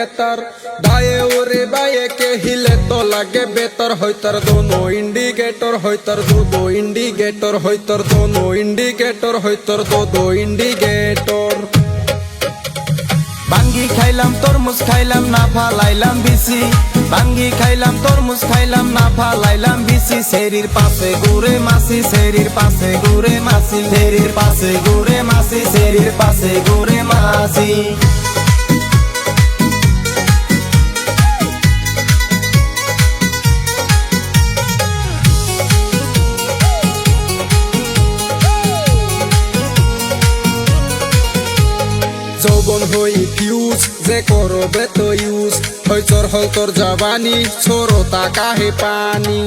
बेहतर, दाएं और बाएं के हिले तो लगे बेहतर। होइतर दोनों इंडिकेटर, होइतर दो इंडिकेटर, होइतर दोनों इंडिकेटर, होइतर दो इंडिकेटर। बांगी खाइलाम तरमुज खाइलाम ना फालाइलाम बिसि, बांगी खाइलाम तरमुज खाइलाम ना फालाइलाम बिसि। शेरिर पाशे घुरे मासी, शेरिर पाशे घुरे मासी, शेरिर पाशे घुरे मासी, शेरिर पाशे घुरे मासी। যৌবন হই ফিউজ যে করবে তো ইউজ, হইচর হল তোর জাবানি ছোরতা কাহে পানি।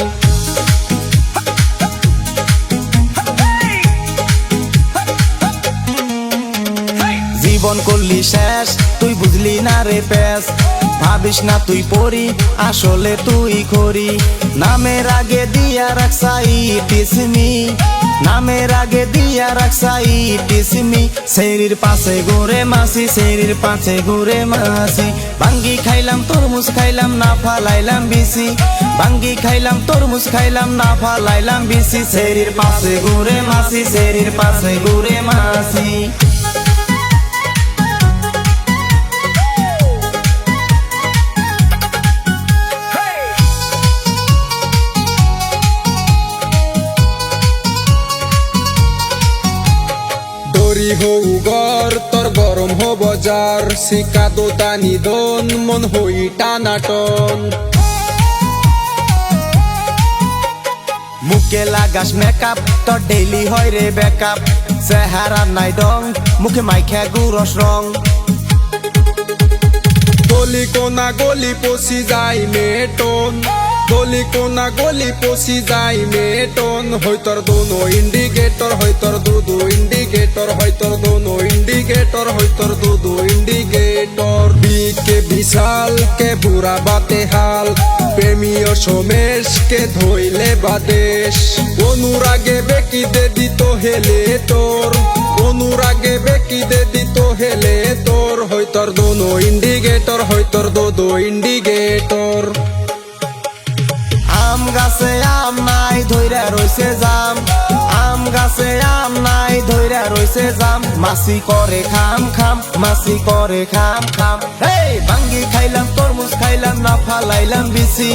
জীবন করলি শেষ তুই বুঝলি না রে পেশ, ভাবিস না তুই পড়ি আসলে তুই খড়ি। নামের আগে দিয়া রাখসাই টিসমি, নামের আগে দিয়া রাখসাই টিসমি। শরীর পাশে ঘুরে মাসি, শরীর পাশে ঘুরে মাসি। বাঙ্গি খাইলাম তরমুজ খাইলাম না ফালাইলাম বিসি, বাঙ্গি খাইলাম তরমুজ খাইলাম না ফালাইলাম বিসি। শরীর পাশে ঘুরে মাসি, শরীর পাশে ঘুরে মাসি। দরি হৌ ঘর তোর গরম হব যার, শিকা দোতানি দন মন হই টানাটন। মুখে লাগাস মেকআপ তোর ডেইলি হয় রে বেকআপ, চেহারা নাই ডং মুখে মাইখা গুরস রং। গলি কোনা গলি পশি যায় মেটন, গলি কোনা গলি পশি যায় মেটন। হইতর দোনো ইন্ডিকেটর, হইতর দো ইন্ডিকেটর, হইতর দোনো ইন্ডিকেটর, হইতর দো ইন্ডিকেটর। বিকে বিশাল কে বুড়া বাতে হাল, প্রেমীয় সমেশ কে ধইলে বাদেশ। অনুরাগে বেকি দে দিত হেলে তোর, অনুরাগে বেকি দে দিত হেলে তোর। হইতর দোনো ইন্ডিকেটর, হইতর দো ইন্ডিকেটর। আম গাছে আম নাই ধইরা রইছে জাম, আম গাছে আম নাই ধইরা রইছে জাম। মাসি করে খাম খাম, মাসি করে খাম খাম। হেই বাঙ্গি খাইলাম তরমুজ খাইলাম না ফালাইলাম বিসি,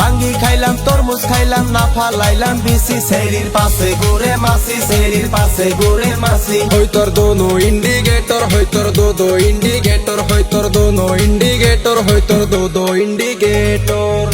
বাঙ্গি খাইলাম তরমুজ খাইলাম না ফালাইলাম বিসি। শরীর পাশে ঘুরে মাসি, শরীর পাশে ঘুরে মাসি। হইতর দোনো ইন্ডিকেটর, হইতর দো ইন্ডিকেটর, হইতর দোনো ইন্ডিকেটর, হইতর দো ইন্ডিকেটর।